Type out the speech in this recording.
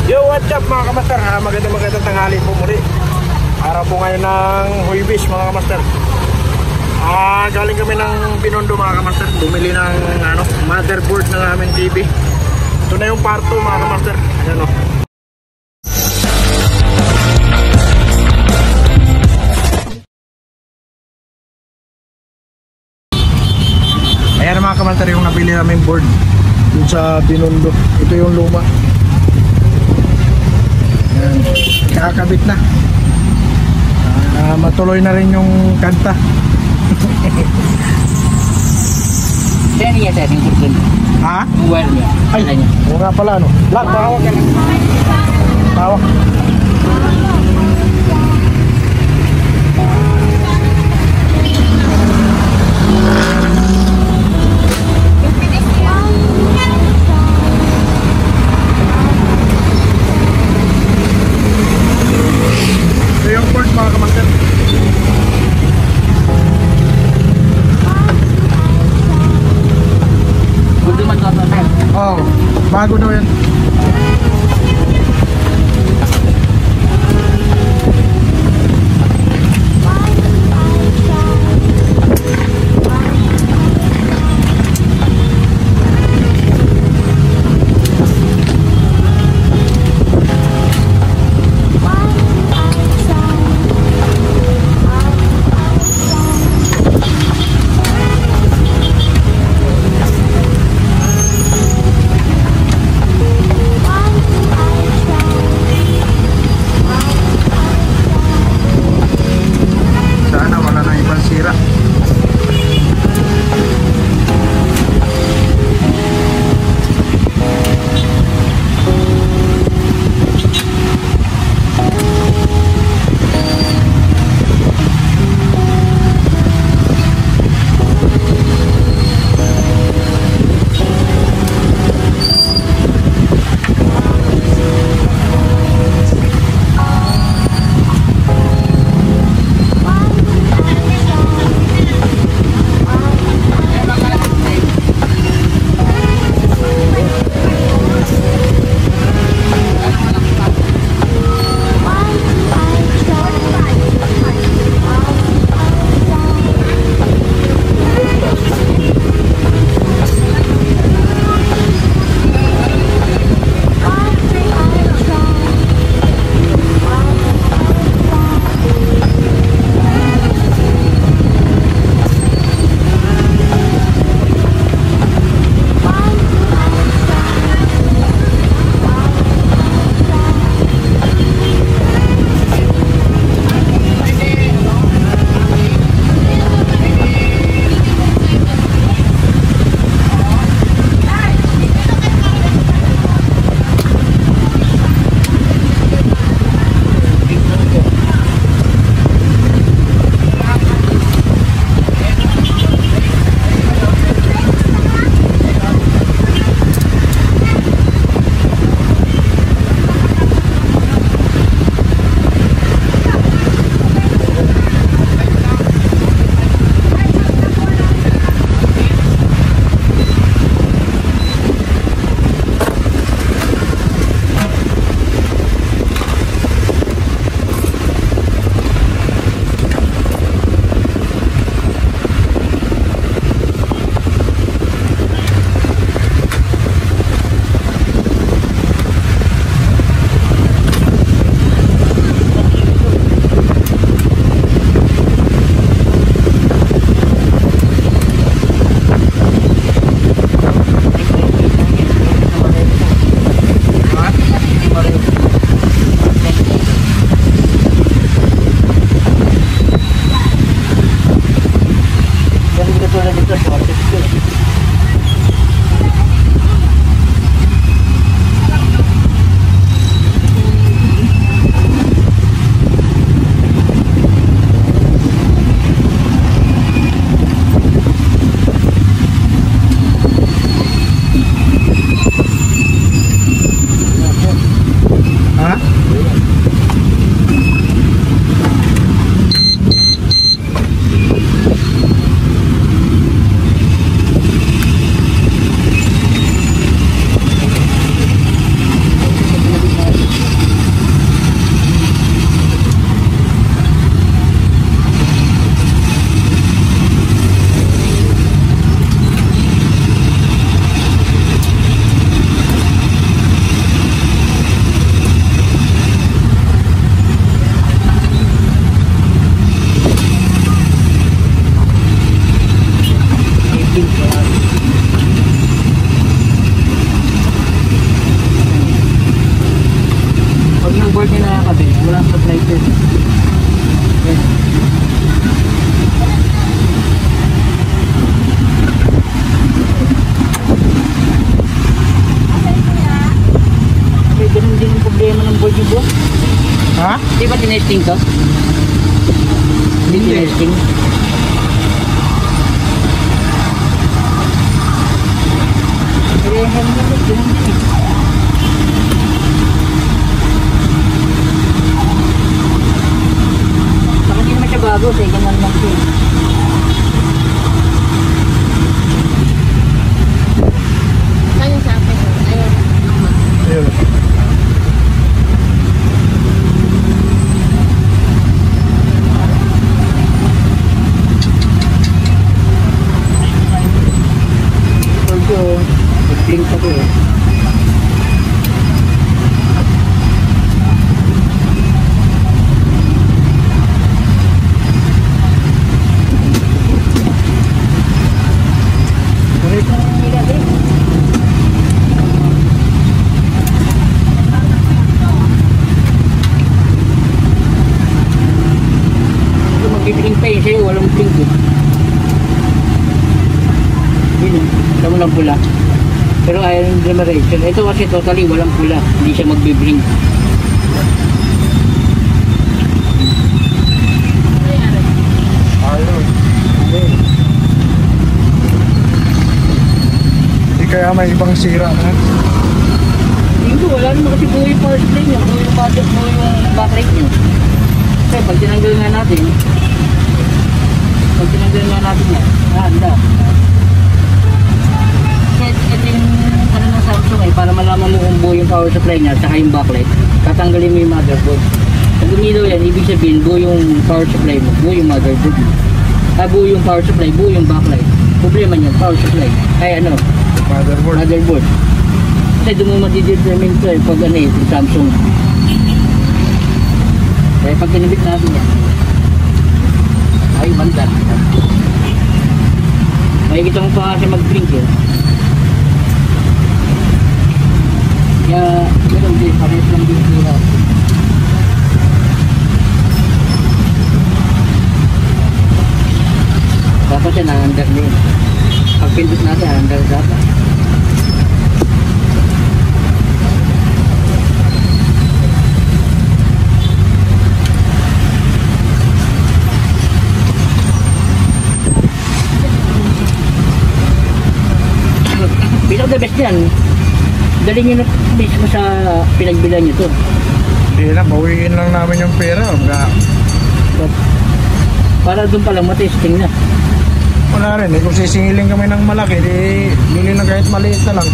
Yo, what's up mga kamaster? Magandang tanghali po muli. Araw po ngayon ng Huwebes mga kamaster. Galing kami ng Binondo mga kamaster. Bumili ng motherboard ng aming TV. Ito na yung part 2 mga kamaster. Ayan o. Ayan mga kamaster yung nabili namin board dun sa Binondo. Ito yung luma. Ayan. Kakabit na. Matuloy na rin yung kanta. Saan niya sa ating kurtun? Ha? Wire niya. Ay, oo nga pala ano. Lang, tawag ka lang. Tawag. Ito yung port mga kamaster. Gusto man ito. Oh, bago daw yan. yung board niya nakakabit, walang supply to. Yan. Okay, ganun din yung problema ng board yung boss. Ha? Di ba tinesting to? Hindi tinesting. Saka hindi naman siya bago, second hand lang siya. Kaya sa akin, ayun. Ayun. Ito, mag-blink ako eh. Mag-blink pa yun sa'yo, walang blink eh. Yun eh, tama lang pula. Pero ayaw yung generation. Ito kasi totally walang pula. Hindi siya magbe-blink. Ayun. Hindi kaya may ibang sira na. Hindi, wala naman kasi buo yung power supply niya. Buo yung battery, buo yung backlight niya. Kasi pag tinanggal nga natin yan, handa. Ito yung ano ng Samsung eh, para malaman mo kung buo yung power supply niya saka yung backlight, tatanggalin mo yung motherboard. Pag umilaw yan, ibig sabihin buo yung power supply mo, buo yung motherboard mo. Buo yung power supply, buo yung backlight. Problema niyan, power supply. Ay ano? Motherboard. Kasi doon mo madidetermine ito eh, pag ano eh, yung Samsung. Kaya pag kinibit natin yan, ay banda. Makikita mo pa nga siya mag-blink eh. Kaya, meron din, pares lang din sila. Dapat siya na-under din. Pag pindot natin, under dapat. Pinaka the best yan. Daling nyo na mismo sa pinagbilan nyo to. Hindi na, bawiin lang namin yung pera. Para doon palang matesting na. Wala rin, kung sisingilin kami ng malaki, di bili na kahit maliit na lang.